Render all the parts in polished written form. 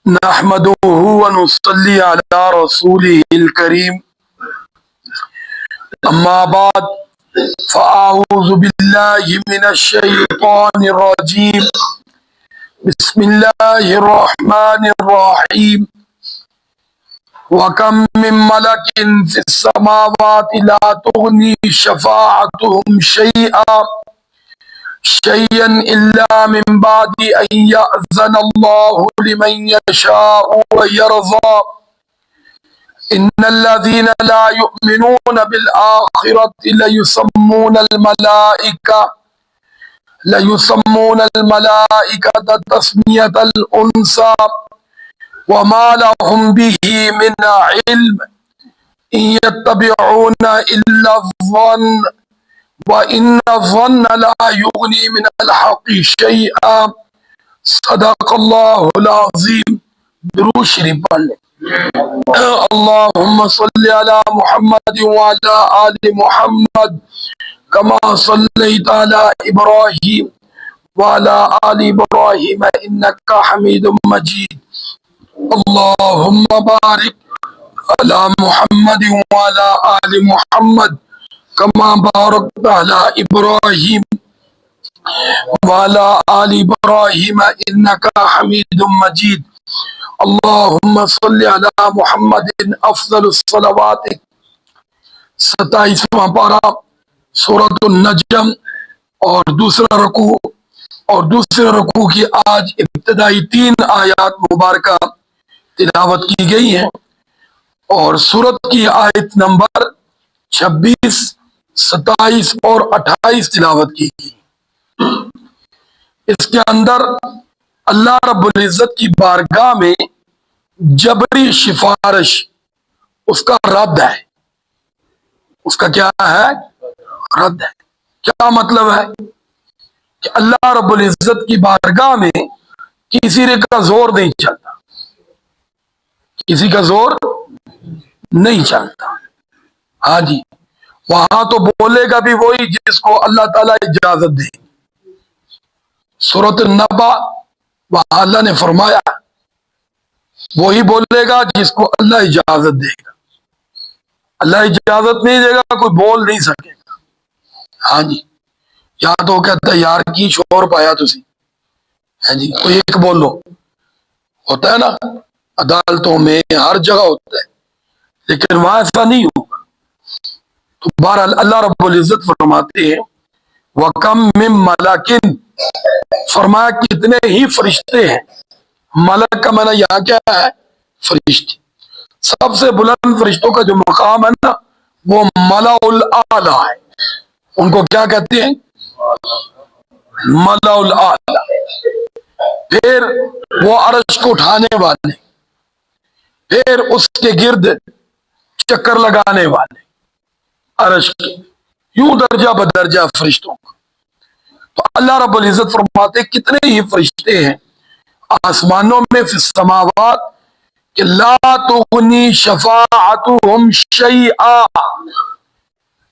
نحمده ونصلي على رسوله الكريم أما بعد فأعوذ بالله من الشيطان الرجيم بسم الله الرحمن الرحيم وكم من ملك في السماوات لا تغني شفاعتهم شيئا إلا من بعد أن يأذن الله لمن يشاء ويرضى إن الذين لا يؤمنون بالآخرة ليسمون الملائكة تسمية الأنثى وما لهم به من علم إن يتبعون إلا الظن وإن الظن لا يغني من الحق شيئا صدق الله العظيم. درود شریف پڑھ لیں. اللهم صل على محمد وعلى آل محمد كما صليت على إبراهيم وعلى آل إبراهيم إنك حميد مجيد. اللهم بارك على محمد وعلى آل محمد كما باركت على إبراهيم وعلى آل إبراهيم إنك حميد مجيد. اللهم صل على محمد افضل الصلوات. 27واں پارہ سورۃ النجم اور دوسرا رکوع کی آج ابتدائی 3 آیات مبارکہ تلاوت کی گئی ہیں اور سورت کی آیت نمبر 26، 27 اور 28 تلاوت کی گئی. اس کے اندر اللہ رب العزت کی بارگاہ میں جبری سفارش اس کا رد ہے. اس کا کیا ہے؟ رد ہے. کیا مطلب ہے؟ کہ اللہ رب العزت کی بارگاہ میں کسی کا زور نہیں چلتا، کسی کا زور نہیں چلتا. ہاں جی، وہاں تو بولے گا بھی وہی جس کو اللہ تعالیٰ اجازت دے. سورۃ النبا وہاں اللہ نے فرمایا وہی بولے گا جس کو اللہ اجازت دے گا. اللہ اجازت نہیں دے گا کوئی بول نہیں سکے گا. ہاں جی، یہاں تو کہتا ہے یار کی شور پایا تسی. ہاں جی، کوئی ایک بول لو، ہوتا ہے نا عدالتوں میں ہر جگہ ہوتا ہے، لیکن وہاں ایسا نہیں ہوگا. تو بہرحال اللہ رب العزت فرماتے ہیں وَكَمْ مِن مَلَكٍ، فرمایا کتنے ہی فرشتے ہیں. ملک کا معنی یہاں کیا ہے؟ فرشتے. سب سے بلند فرشتوں کا جو مقام ہے نا وہ ملأ الاعلی ہے. ان کو کیا کہتے ہیں؟ ملأ الاعلی. پھر وہ عرش کو اٹھانے والے، پھر اس کے گرد چکر لگانے والے عرش کے، یوں درجہ بدرجہ فرشتوں کا. تو اللہ رب العزت فرماتے کتنے ہی فرشتے ہیں آسمانوں میں فی السماوات کہ لا تغنی شفاعتهم شیئا.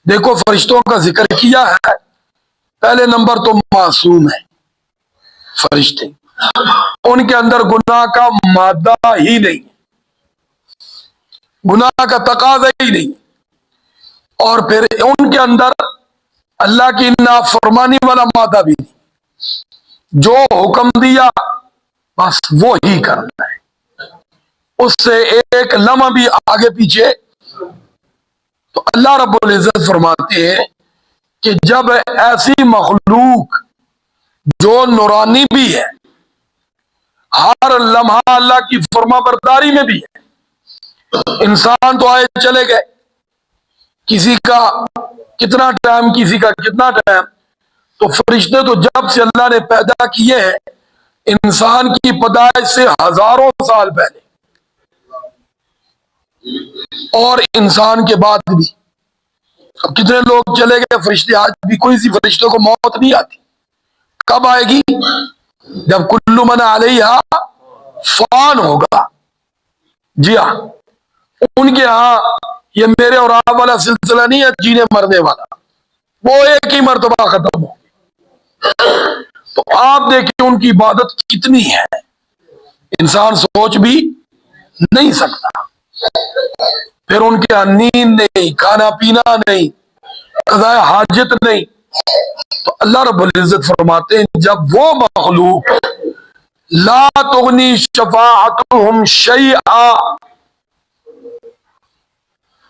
دیکھو فرشتوں کا ذکر کیا ہے، پہلے نمبر تو معصوم ہے فرشتے، ان کے اندر گناہ کا مادہ ہی نہیں، گناہ کا تقاضا ہی نہیں، اور پھر ان کے اندر اللہ کی نافرمانی والا مادہ بھی نہیں. جو حکم دیا بس وہی کرنا ہے، اس سے ایک لمحہ بھی آگے پیچھے. تو اللہ رب العزت فرماتے ہیں کہ جب ایسی مخلوق جو نورانی بھی ہے، ہر لمحہ اللہ کی فرما برداری میں بھی ہے. انسان تو آئے چلے گئے، کسی کا کتنا ٹائم، کسی کا کتنا ٹائم. تو فرشتے تو جب سے اللہ نے پیدا کیے ہیں انسان کی پیدائش سے ہزاروں سال پہلے، اور انسان کے بعد بھی. اب کتنے لوگ چلے گئے فرشتے، آج بھی کوئی سی فرشتوں کو موت نہیں آتی. کب آئے گی؟ جب کل من علیہا فان ہوگا. جی ہاں، ان کے ہاں یہ میرے اور آپ والا سلسلہ نہیں ہے جینے مرنے والا، وہ ایک ہی مرتبہ ختم ہو. تو آپ دیکھیں ان کی عبادت کتنی ہے. انسان سوچ بھی نہیں سکتا. پھر ان کے یہاں نیند نہیں، کھانا پینا نہیں، قضاء حاجت نہیں. تو اللہ رب العزت فرماتے ہیں جب وہ مخلوق لا تغنی شفاعتهم شیئا،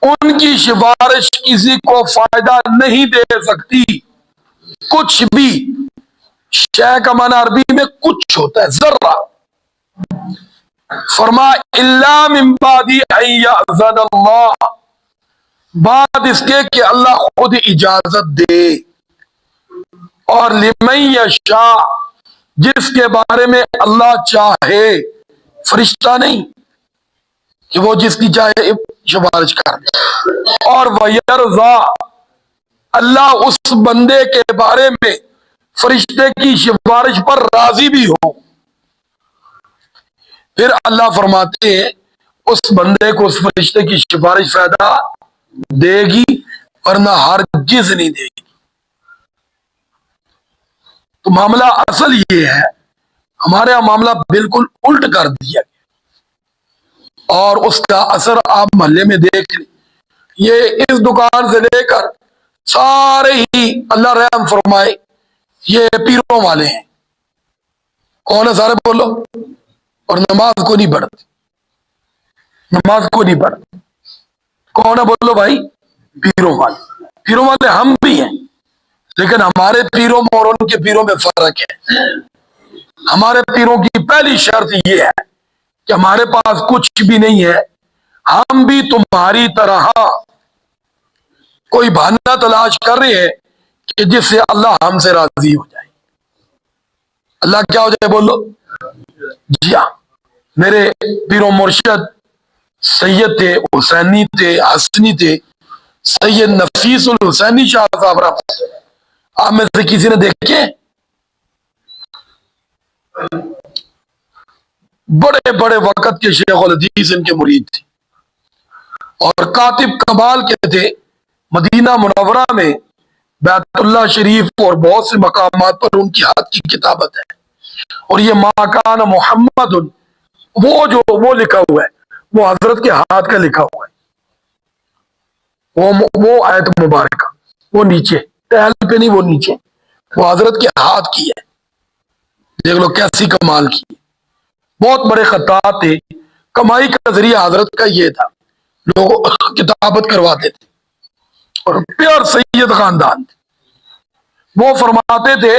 ان کی سفارش کسی کو فائدہ نہیں دے سکتی کچھ بھی. شے کا معنی عربی میں کچھ ہوتا ہے، ذرہ. فرما الا من بعد ان یأذن اللہ، بعد اس کے کہ اللہ خود اجازت دے. اور لمن یشاء، جس کے بارے میں اللہ چاہے، فرشتہ نہیں کہ وہ جس کی چاہے سفارش کر. اور وَيَرْضَى، اللہ اس بندے کے بارے میں فرشتے کی سفارش پر راضی بھی ہو. پھر اللہ فرماتے ہیں اس بندے کو اس فرشتے کی سفارش فائدہ دے گی ورنہ ہرگز نہیں دے گی. تو معاملہ اصل یہ ہے، ہمارے یہاں معاملہ بالکل الٹ کر دیا گیا، اور اس کا اثر آپ محلے میں دیکھ لیں. یہ اس دکان سے لے کر سارے ہی اللہ رحم فرمائے یہ پیروں والے ہیں. کون ہے سارے بولو؟ اور نماز کو نہیں پڑھتے، نماز کو نہیں پڑھتے. کون ہے بولو بھائی؟ پیروں والے. پیروں والے ہم بھی ہیں، لیکن ہمارے پیروں میں اور ان کے پیروں میں فرق ہے. ہمارے پیروں کی پہلی شرط یہ ہے کہ ہمارے پاس کچھ بھی نہیں ہے، ہم بھی تمہاری طرح کوئی بہانہ تلاش کر رہے ہیں کہ جس سے اللہ ہم سے راضی ہو جائے. اللہ کیا ہو جائے بولو؟ جی ہاں. میرے پیر و مرشد سید تھے، حسینی تھے، حسنی تھے، سید نفیس الحسینی شاہ صاحب رحمۃ اللہ. آپ میں سے کسی نے دیکھے؟ بڑے بڑے وقت کے شیخ الحدیث ان کے مرید تھے، اور کاتب کمال کے تھے. مدینہ منورہ میں بیت اللہ شریف اور بہت سے مقامات پر ان کی ہاتھ کی کتابت ہے. اور یہ ما کان محمد، وہ لکھا ہوا ہے، وہ حضرت کے ہاتھ کا لکھا ہوا ہے. وہ آیت مبارکہ وہ نیچے ٹہل پہ نہیں، وہ نیچے وہ حضرت کے ہاتھ کی ہے. دیکھ لو کیسی کمال کی. بہت بڑے خطاط تھے، کمائی کا ذریعہ حضرت کا یہ تھا، لوگ کتابت کرواتے تھے، اور پیار سید خاندان تھے. وہ فرماتے تھے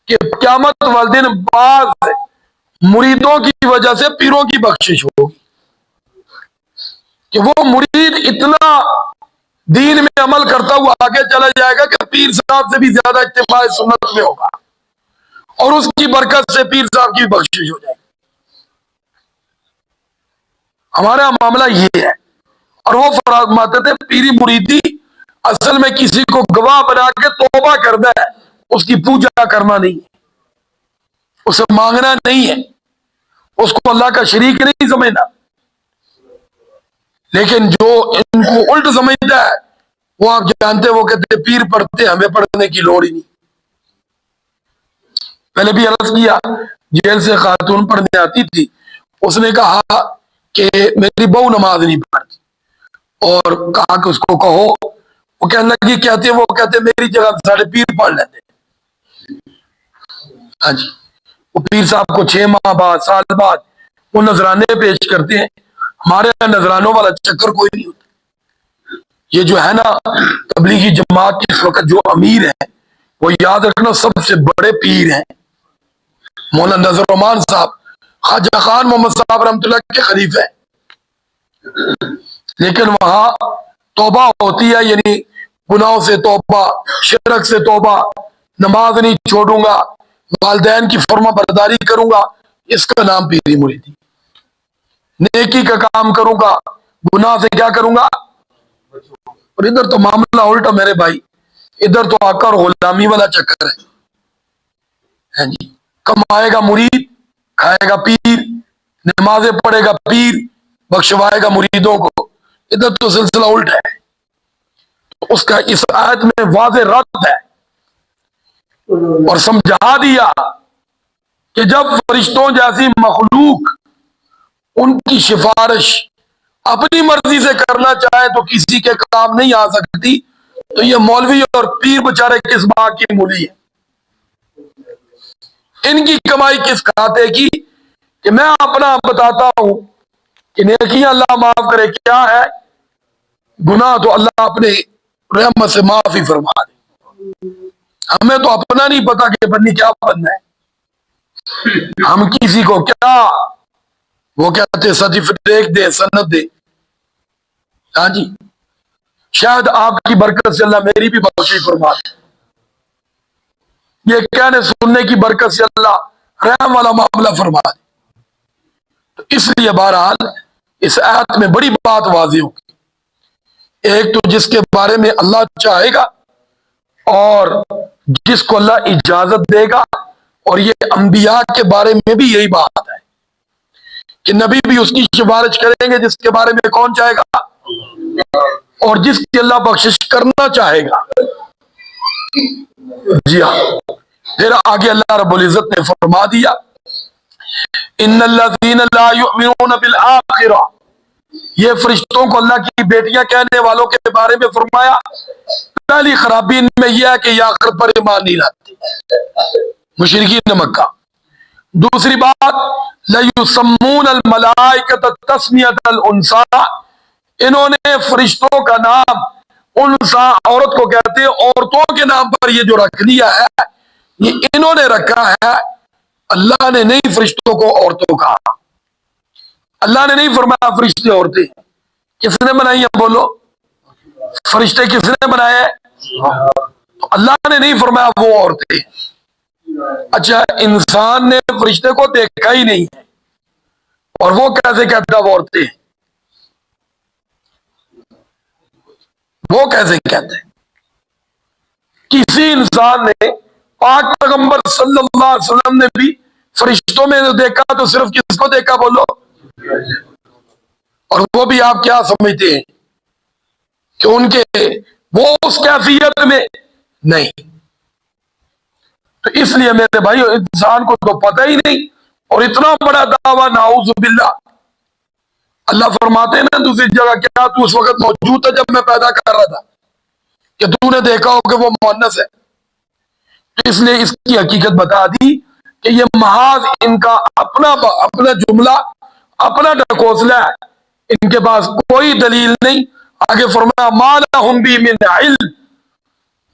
کہ قیامت والدین بعض مریدوں کی وجہ سے پیروں کی بخشش ہوگی، کہ وہ مرید اتنا دین میں عمل کرتا ہوا آگے چلا جائے گا کہ پیر صاحب سے بھی زیادہ اتباع سنت میں ہوگا، اور اس کی برکت سے پیر صاحب کی بخشش ہو جائے گی. ہمارا معاملہ یہ ہے. اور وہ فرماتے تھے پیری مریدی اصل میں کسی کو گواہ بنا کے توبہ کرنا ہے، اس کی پوجا کرنا نہیں ہے، اسے مانگنا نہیں ہے، اس کو اللہ کا شریک نہیں سمجھنا. لیکن جو ان کو الٹ سمجھتا ہے وہ آپ جانتے، وہ کہتے ہیں پیر پڑھتے ہمیں پڑھنے کی لوڑ ہی نہیں. پہلے بھی عرض کیا، جیل سے خاتون پڑھنے آتی تھی، اس نے کہا کہ میری بہو نماز نہیں پڑھتی، اور کہا کہ اس کو کہو. وہ کہنے لگی کہتے، وہ کہتے میری جگہ ساڑھے پیر پڑھ لیتے. ہاں جی. وہ پیر صاحب کو 6 ماہ بعد، سال بعد وہ نذرانے پیش کرتے ہیں. ہمارے یہاں نذرانوں والا چکر کوئی نہیں ہوتا. یہ جو ہے نا تبلیغی جماعت کے اس وقت جو امیر ہیں، وہ یاد رکھنا سب سے بڑے پیر ہیں. مولانا نذر الرحمان صاحب خواجہ خان محمد صاحب رحمۃ اللہ کے خلیفہ ہیں. لیکن وہاں توبہ ہوتی ہے، یعنی گناہوں سے توبہ، شرک سے توبہ، نماز نہیں چھوڑوں گا، والدین کی فرما برداری کروں گا، اس کا نام پیری مریدی. نیکی کا کام کروں گا، گناہ سے کیا کروں گا. اور ادھر تو معاملہ الٹا میرے بھائی، ادھر تو آقا اور غلامی والا چکر ہے. جی. کمائے گا مرید، کھائے گا پیر، نمازیں پڑھے گا پیر، بخشوائے گا مریدوں کو. ادھر تو سلسلہ الٹا ہے. اس کا اس آیت میں واضح رد ہے، اور سمجھا دیا کہ جب فرشتوں جیسی مخلوق ان کی سفارش اپنی مرضی سے کرنا چاہے تو کسی کے کام نہیں آ سکتی، تو یہ مولوی اور پیر بچارے کس بات کی مولی ہے؟ ان کی کمائی کس کھاتے کی؟ کہ میں اپنا بتاتا ہوں کہ نیکیاں اللہ معاف کرے کیا ہے، گناہ تو اللہ اپنے رحمت سے معاف ہی فرما دے۔ ہمیں تو اپنا نہیں پتا کہ بنی کیا بننا ہے، ہم کسی کو کیا وہ کہتے سرٹیفکیٹ دے، سند دے۔ ہاں جی، شاید آپ کی برکت سے اللہ میری بھی بخشی فرما دے، یہ کہنے سننے کی برکت سے اللہ رحم والا معاملہ فرما دے۔ تو اس لیے بہرحال اس آیت میں بڑی بات واضح ہوگی، ایک تو جس کے بارے میں اللہ چاہے گا اور جس کو اللہ اجازت دے گا، اور یہ انبیاء کے بارے میں بھی یہی بات ہے کہ نبی بھی اس کی سفارش کریں گے جس کے بارے میں کون چاہے گا، اور جس کی اللہ بخشش کرنا چاہے گا۔ جی ہاں، پھر آگے اللہ رب العزت نے فرما دیا ان الذین لا یؤمنون بالآخرہ، یہ فرشتوں کو اللہ کی بیٹیاں کہنے والوں کے بارے میں فرمایا پہلی خرابی ان میں یہ ہے کہ یہ آخرت پر ایمان نہیں لاتے، مشرکین مکہ۔ دوسری بات لیسمون الملائکۃ تسمیۃ الانثیٰ، انہوں نے فرشتوں کا نام انثیٰ عورت کو کہتے ہیں، عورتوں کے نام پر یہ جو رکھ لیا ہے یہ انہوں نے رکھا ہے، اللہ نے نہیں فرشتوں کو عورتوں کہا، اللہ نے نہیں فرمایا فرشتے عورتیں۔ کس نے بنائی ہیں؟ بولو، فرشتے کس نے بنائے؟ اللہ نے نہیں فرمایا وہ عورتیں۔ اچھا، انسان نے فرشتے کو دیکھا ہی نہیں ہے اور وہ کیسے کہتا وہ عورتیں؟ وہ کیسے کہتے ہیں؟ کسی انسان نے، پاک پیغمبر صلی اللہ علیہ وسلم نے بھی فرشتوں میں دیکھا تو صرف کس کو دیکھا؟ بولو، اور وہ بھی آپ کیا سمجھتے ہیں کہ ان کے وہ اس کیفیت میں نہیں۔ تو اس لیے میرے بھائی انسان کو تو پتہ ہی نہیں، اور اتنا بڑا دعویٰ، نعوذ باللہ۔ اللہ فرماتے ہیں نا دوسری جگہ، کیا تو اس وقت موجود تھا جب میں پیدا کر رہا تھا کہ تو نے دیکھا ہو کہ وہ مؤنث ہے؟ تو اس لیے اس کی حقیقت بتا دی کہ یہ محاذ ان کا اپنا جملہ، اپنا ڈھکوسلا ہے، ان کے پاس کوئی دلیل نہیں۔ آگے فرمایا ما لہم بہ من علم،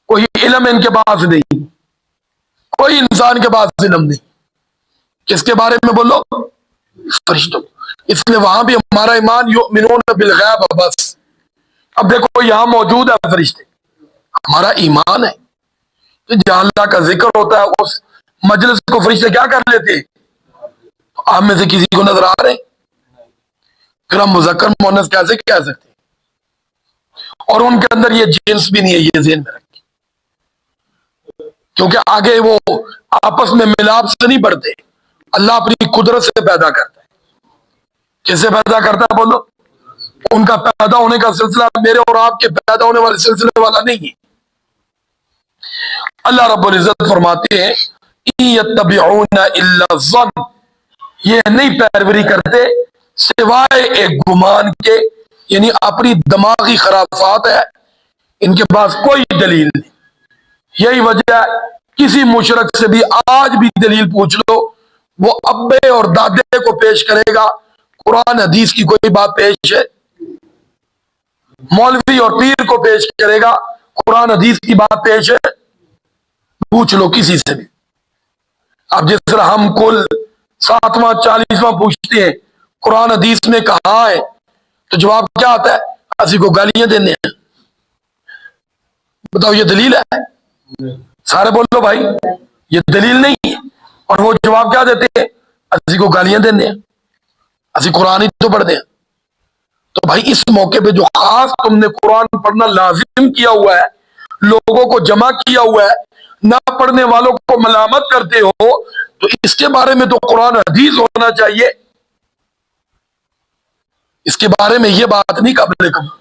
کوئی علم ان کے پاس نہیں، کوئی انسان کے پاس علم نہیں۔ کس کے بارے میں؟ بولو، فرشتوں۔ اس لیے وہاں بھی ہمارا ایمان یؤمنون بالغیب، بس۔ اب دیکھو یہاں موجود ہے فرشتے، ہمارا ایمان ہے کہ جہاں اللہ کا ذکر ہوتا ہے اس مجلس کو فرشتے کیا کر لیتے ہیں؟ آپ میں سے کسی کو نظر آ رہے ہیں؟ پھر ہم مذکر مؤنث کیسے کہہ سکتے ہیں؟ اور ان کے اندر یہ جنس بھی نہیں ہے، یہ ذہن میں رکھیں، کیونکہ آگے وہ آپس میں ملاپ سے نہیں بڑھتے، اللہ اپنی قدرت سے پیدا کرتا ہے۔ کیسے پیدا کرتا ہے؟ بولو، ان کا پیدا ہونے کا سلسلہ میرے اور آپ کے پیدا ہونے والے سلسلے والا نہیں ہے۔ اللہ رب العزت فرماتے ہیں إِن يَتَّبِعُونَ إِلَّا الظَّنَّ، یہ نہیں پیروی کرتے سوائے ایک گمان کے، یعنی اپنی دماغی خرافات ہے، ان کے پاس کوئی دلیل نہیں۔ یہی وجہ ہے کسی مشرک سے بھی آج بھی دلیل پوچھ لو، وہ ابے اور دادے کو پیش کرے گا، قرآن حدیث کی کوئی بات پیش ہے؟ مولوی اور پیر کو پیش کرے گا، قرآن حدیث کی بات پیش ہے؟ پوچھ لو کسی سے بھی۔ اب جس طرح ہم کل 7واں 40واں پوچھتے ہیں قرآن حدیث میں کہاں ہے، تو جواب کیا آتا ہے؟ اسی کو گالیاں دینے ہیں۔ بتاؤ یہ دلیل ہے؟ سارے بولو بھائی یہ دلیل نہیں ہے، اور وہ جواب کیا دیتے ہیں؟ اسی کو گالیاں دینے ہیں، اسی قرآن ہی تو پڑھتے ہیں۔ تو بھائی اس موقع پہ جو خاص تم نے قرآن پڑھنا لازم کیا ہوا ہے، لوگوں کو جمع کیا ہوا ہے، نہ پڑھنے والوں کو ملامت کرتے ہو، تو اس کے بارے میں تو قرآن حدیث ہونا چاہیے، اس کے بارے میں یہ بات نہیں قابل قبول۔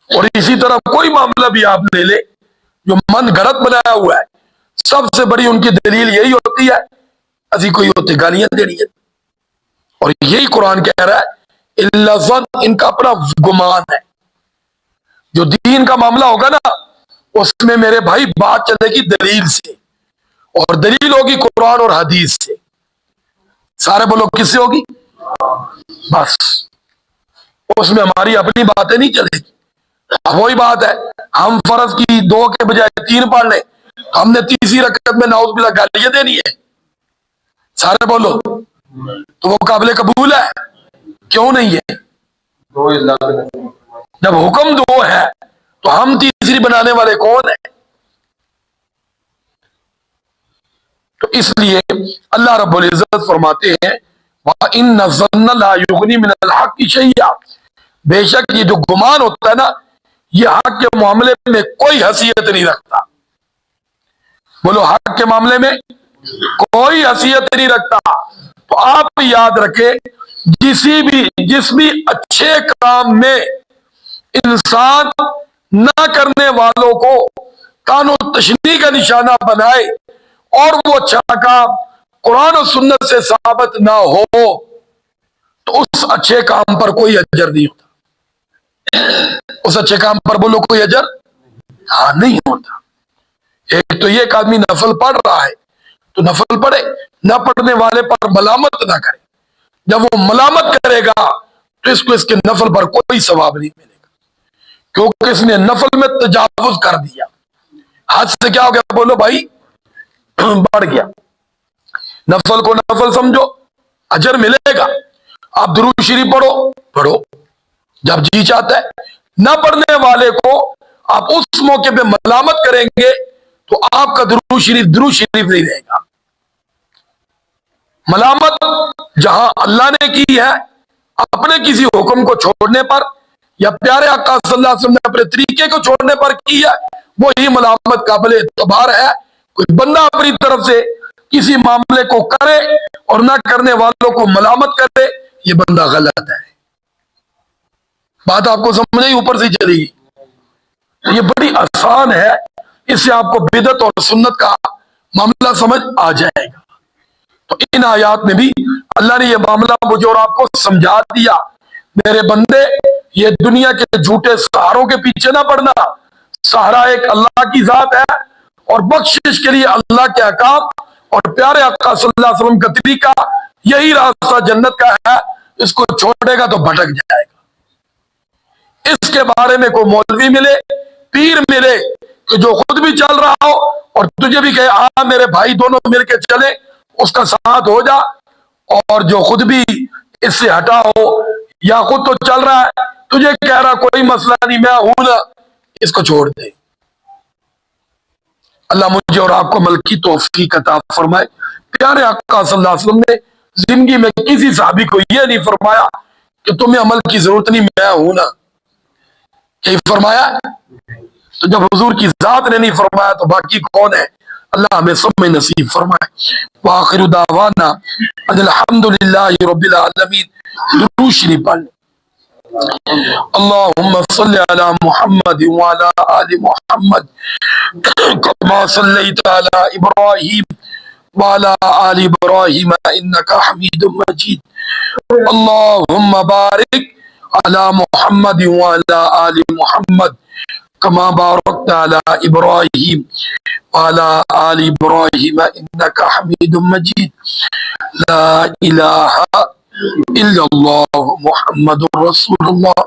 اور اسی طرح کوئی معاملہ بھی آپ لے لے جو من گھڑت بنایا ہوا ہے، سب سے بڑی ان کی دلیل یہی ہوتی ہے اسی کوئی ہوتے گالیاں دینی ہے. اور یہی قرآن کہہ رہا ہے الا ظن، ان کا اپنا گمان ہے. جو دین کا معاملہ ہوگا نا اس میں میرے بھائی بات چلے گی دلیل سے، اور دلیل ہوگی قرآن اور حدیث سے. سارے بولو کس سے ہوگی؟ بس اس میں ہماری اپنی باتیں نہیں چلے گی. اب وہی بات ہے، ہم فرض کی 2 کے بجائے 3 پڑھ لیں، ہم نے تیسری رکعت میں نعوذ باللہ گالیاں دینی ہے. سارے بولو تو وہ قابل قبول ہے؟ کیوں نہیں ہے؟ جب حکم 2 ہے تو ہم تیسری بنانے والے کون ہیں؟ تو اس لیے اللہ رب العزت فرماتے ہیں وَإِنَّ الظَّنَّ لَا يُغْنِي مِنَ الْحَقِّ شَيْئًا، بے شک یہ جو گمان ہوتا ہے نا یہ حق کے معاملے میں کوئی حیثیت نہیں رکھتا. بولو حق کے معاملے میں کوئی حیثیت نہیں رکھتا. تو آپ یاد رکھیں جس بھی اچھے کام میں انسان نہ کرنے والوں کو تان و تشنیع کا نشانہ بنائے اور وہ اچھا کام قرآن و سنت سے ثابت نہ ہو تو اس اچھے کام پر کوئی اجر نہیں ہوتا. اس اچھے کام پر بولو کوئی اجر نہیں ہوتا. ایک تو یہ کہ آدمی نفل پڑھ رہا ہے تو نفل پڑھے، نہ پڑھنے والے پر ملامت نہ کرے. جب وہ ملامت کرے گا تو اس کو اس کے نفل پر کوئی ثواب نہیں ملے گا، کیونکہ اس نے نفل میں تجاوز کر دیا. حد سے کیا ہو گیا؟ بولو بھائی بڑھ گیا. نفل کو نفل سمجھو، اجر ملے گا. آپ درود شریف پڑھو جب جی چاہتا ہے. نہ پڑھنے والے کو آپ اس موقع پہ ملامت کریں گے تو آپ کا درود شریف نہیں رہے گا. ملامت جہاں اللہ نے کی ہے اپنے کسی حکم کو چھوڑنے پر، یا پیارے آقا صلی اللہ علیہ وسلم نے اپنے طریقے کو چھوڑنے پر کی ہے، وہی ملامت قابل اعتبار ہے. کوئی بندہ اپنی طرف سے کسی معاملے کو کرے اور نہ کرنے والوں کو ملامت کرے، یہ بندہ غلط ہے. بات آپ کو سمجھ نہیں اوپر سے چلے گی؟ یہ بڑی آسان ہے، اس سے آپ کو بدعت اور سنت کا معاملہ سمجھ آ جائے گا. تو ان آیات میں بھی اللہ نے یہ معاملہ مجھے اور آپ کو سمجھا دیا. میرے بندے یہ دنیا کے جھوٹے سہاروں کے پیچھے نہ پڑنا. سہارا ایک اللہ کی ذات ہے، اور بخشش کے لیے اللہ کے احکام اور پیارے آقا صلی اللہ علیہ وسلم کا طریقہ یہی راستہ جنت کا ہے. اس کو چھوڑے گا تو بھٹک جائے گا. اس کے بارے میں کوئی مولوی ملے، پیر ملے کہ جو خود بھی چل رہا ہو اور تجھے بھی کہے میرے بھائی دونوں مل کے چلے، اس کا ساتھ ہو جا. اور جو خود بھی اس سے ہٹا ہو یا خود تو چل رہا ہے تجھے کہہ رہا کوئی مسئلہ نہیں میں ہوں نا، اس کو چھوڑ دے. اللہ مجھے اور آپ کو عمل کی توفیق عطا فرمائے. پیارے آقا صلی اللہ علیہ وسلم نے زندگی میں کسی صحابی کو یہ نہیں فرمایا کہ تمہیں عمل کی ضرورت نہیں میں ہوں نا. یہی فرمایا. تو جب حضور کی ذات نے نہیں فرمایا تو باقی کون ہے؟ اللہ ہمیں سب میں نصیب فرمائے. وآخر دعوانا ان الحمدللہ رب العالمین. درود شریف پڑھ اللہم صلی علی محمد وعلی آل محمد کما صلیت علی ابراہیم وعلی آل ابراہیم انکا حمید مجید. اللہم بارک علی محمد وعلی آل محمد کما بارکت علی ابراہیم وعلی آل ابراہیم انکا حمید مجید. لا الہ الا اللہ محمد رسول اللہ.